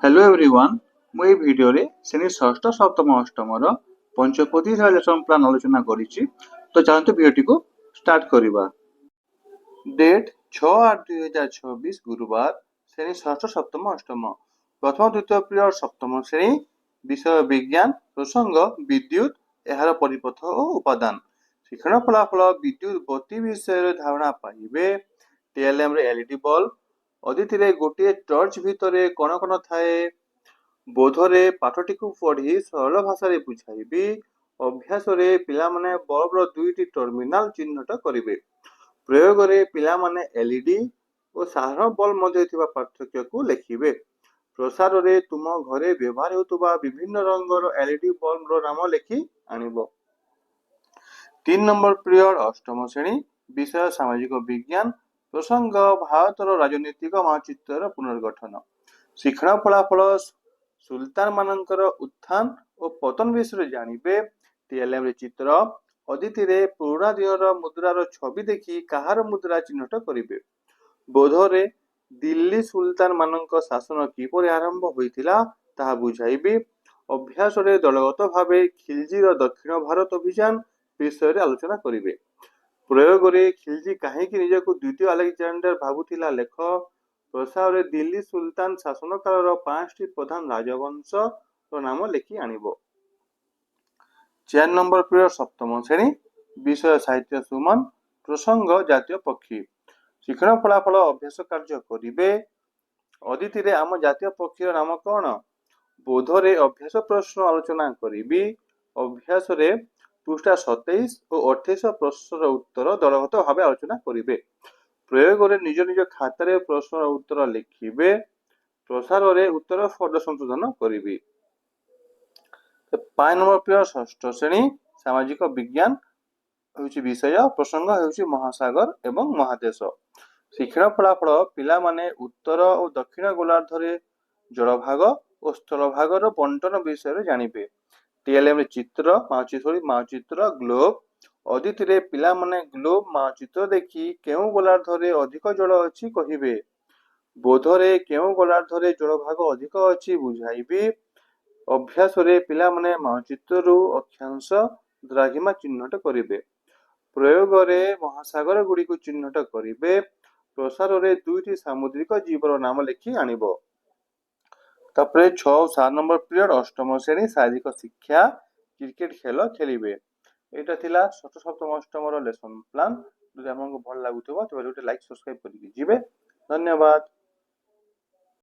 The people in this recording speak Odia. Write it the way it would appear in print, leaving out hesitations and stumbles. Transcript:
हेलो एवरीवन ମୁଁ ଏହି ଭିଡିଓରେ ଶ୍ରେଣୀ ଷଷ୍ଠ ସପ୍ତମ ଅଷ୍ଟମର ପଞ୍ଚପଦୀ ଲେସନ ପ୍ଲାନ୍ ଆଲୋଚନା କରିଛି। ତ ଚାଲନ୍ତୁ ଭିଡିଓଟିକୁ ଷ୍ଟାର୍ଟ କରିବା। ଡେଟ୍ 6-8-2024 ଗୁରୁବାର, ଶ୍ରେଣୀ ଷଷ୍ଠ ସପ୍ତମ ଅଷ୍ଟମ, ପ୍ରଥମ ଦ୍ୱିତୀୟ ପିରିୟଡ଼ ସପ୍ତମ ଶ୍ରେଣୀ, ବିଷୟ ବିଜ୍ଞାନ, ପ୍ରସଙ୍ଗ ବିଦ୍ୟୁତ, ଏହାର ପରିପଥ ଓ ଉପାଦାନ। ଶିକ୍ଷଣ ଫଳାଫଳ ବିଦ୍ୟୁତ ବତୀ ବିଷୟରେ ଧାରଣା ପାଇବେ। TLM ରେ LED ବଲ୍ବ, ଅଦିତିରେ ଗୋଟିଏ ଟର୍ଚ୍ଚ ଭିତରେ କଣ କଣ ଥାଏ, ବୋଧରେ ପାଠଟିକୁ ପଢି ସରଳ ଭାଷାରେ ବୁଝାଇବି। ଅଭ୍ୟାସରେ ପିଲାମାନେ ବଲ୍ବର ଦୁଇଟି ଟର୍ମିନାଲ ଚିହ୍ନଟ କରିବେ। ପ୍ରୟୋଗରେ ପିଲାମାନେ LED ଓ ସାଧାରଣ ବଲ୍ବ ମଧ୍ୟରେ ଥିବା ପାର୍ଥକ୍ୟକୁ ଲେଖିବେ। ପ୍ରସାରରେ ତୁମ ଘରେ ବ୍ୟବହାର ହେଉଥିବା ବିଭିନ୍ନ ରଙ୍ଗର LED ବଲ୍ବର ନାମ ଲେଖି ଆଣିବ। 3 ନମ୍ବର ପିରିୟଡ଼ ଅଷ୍ଟମ ଶ୍ରେଣୀ, ବିଷୟ ସାମାଜିକ ବିଜ୍ଞାନ, ପ୍ରସଙ୍ଗ ଭାରତର ରାଜନୈତିକ ମାନଚିତ୍ରର ପୁନର୍ଗଠନ। ଶିକ୍ଷଣ ଫଳାଫଳ ସୁଲତାନ ମାନଙ୍କର ଉତ୍ଥାନ ଓ ପତନ ବିଷୟରେ ଜାଣିବେ। TLM ରେ ଚିତ୍ର, ଅଦିତିରେ ପୁରୁଣା ଦିନର ମୁଦ୍ରାର ଛବି ଦେଖି କାହାର ମୁଦ୍ରା ଚିହ୍ନଟ କରିବେ। ବୋଧରେ ଦିଲ୍ଲୀ ସୁଲତାନ ମାନଙ୍କ ଶାସନ କିପରି ଆରମ୍ଭ ହୋଇଥିଲା ତାହା ବୁଝାଇବି। ଅଭ୍ୟାସରେ ଦଳଗତ ଭାବେ ଖିଲଜିର ଦକ୍ଷିଣ ଭାରତ ଅଭିଯାନ ବିଷୟରେ ଆଲୋଚନା କରିବେ। ପ୍ରୟୋଗରେ ଖିଲଜି କାହିଁକି ନିଜକୁ ଦ୍ୱିତୀୟ ଆଲେକଜାଣ୍ଡାର ଭାବୁଥିଲା ଲେଖ। ପ୍ରସାରରେ ଦିଲ୍ଲୀ ସୁଲତାନ ଶାସନ କାଳର 5ଟି ପ୍ରଧାନ ରାଜବଂଶର ନାମ ଲେଖି ଆଣିବ। 4 ନମ୍ବର ପିରିୟଡ଼ ସପ୍ତମ ଶ୍ରେଣୀ, ବିଷୟ ସାହିତ୍ୟ ସୁମନ, ପ୍ରସଙ୍ଗ ଜାତୀୟ ପକ୍ଷୀ। ଶିକ୍ଷଣ ଫଳାଫଳ ଅଭ୍ୟାସ କାର୍ଯ୍ୟ କରିବେ। ଅଦିତିରେ ଆମ ଜାତୀୟ ପକ୍ଷୀର ନାମ କଣ? ବୋଧରେ ଅଭ୍ୟାସ ପ୍ରଶ୍ନ ଆଲୋଚନା କରିବି। ଅଭ୍ୟାସରେ ପୃଷ୍ଠା 27 ଓ 28 ପ୍ରଶ୍ନର ଉତ୍ତର ଦଳଗତ ଭାବେ ଆଲୋଚନା କରିବେ। ପ୍ରୟୋଗରେ ନିଜ ନିଜ ଖାତାରେ ପ୍ରଶ୍ନର ଉତ୍ତର ଲେଖିବେ। ପ୍ରସାରରେ ଉତ୍ତର ଫର୍ଦ୍ଦ ସଂଶୋଧନ କରିବି। 5 ନମ୍ବର ପିରିୟଡ଼ ଷଷ୍ଠ ଶ୍ରେଣୀ, ସାମାଜିକ ବିଜ୍ଞାନ ହେଉଛି ବିଷୟ, ପ୍ରସଙ୍ଗ ହେଉଛି ମହାସାଗର ଏବଂ ମହାଦେଶ। ଶିକ୍ଷଣ ଫଳାଫଳ ପିଲାମାନେ ଉତ୍ତର ଓ ଦକ୍ଷିଣ ଗୋଲାର୍ଦ୍ଧରେ ଜଳଭାଗ ଓ ସ୍ଥଳଭାଗର ବଣ୍ଟନ ବିଷୟରେ ଜାଣିବେ। TLM ରେ ଚିତ୍ର, ମାନଚିତ୍ର, ଗ୍ଲୋବ। ଅଦିତିରେ ପିଲାମାନେ ଗ୍ଲୋବ ମାନଚିତ୍ର ଦେଖି କେଉଁ ଗୋଲାର୍ଦ୍ଧରେ ଅଧିକ ଜଳ ଅଛି କହିବେ। ବୋଧରେ କେଉଁ ଗୋଲାର୍ଦ୍ଧରେ ଜଳଭାଗ ଅଧିକ ଅଛି ବୁଝାଇବି। ଅଭ୍ୟାସରେ ପିଲାମାନେ ମାନଚିତ୍ରରୁ ଅକ୍ଷାଂଶ ଦ୍ରାଘିମା ଚିହ୍ନଟ କରିବେ। ପ୍ରୟୋଗରେ ମହାସାଗର ଗୁଡ଼ିକୁ ଚିହ୍ନଟ କରିବେ। ପ୍ରସାରରେ 2ଟି ସାମୁଦ୍ରିକ ଜୀବର ନାମ ଲେଖି ଆଣିବ। ତାପରେ 6 ଓ 7 ନମ୍ବର ପିରିୟଡ଼ ଅଷ୍ଟମ ଶ୍ରେଣୀ, ଶାରୀରିକ ଶିକ୍ଷା, କ୍ରିକେଟ ଖେଳ ଖେଳିବେ। ଏଇଟା ଥିଲା ଷଷ୍ଠ ସପ୍ତମ ଅଷ୍ଟମର ଲେସନ ପ୍ଲାନ୍। ଯଦି ଆପଣଙ୍କୁ ଭଲ ଲାଗୁଥିବ ତେବେ ଗୋଟେ ଲାଇକ୍ ସବସ୍କ୍ରାଇବ କରିକି ଯିବେ। ଧନ୍ୟବାଦ।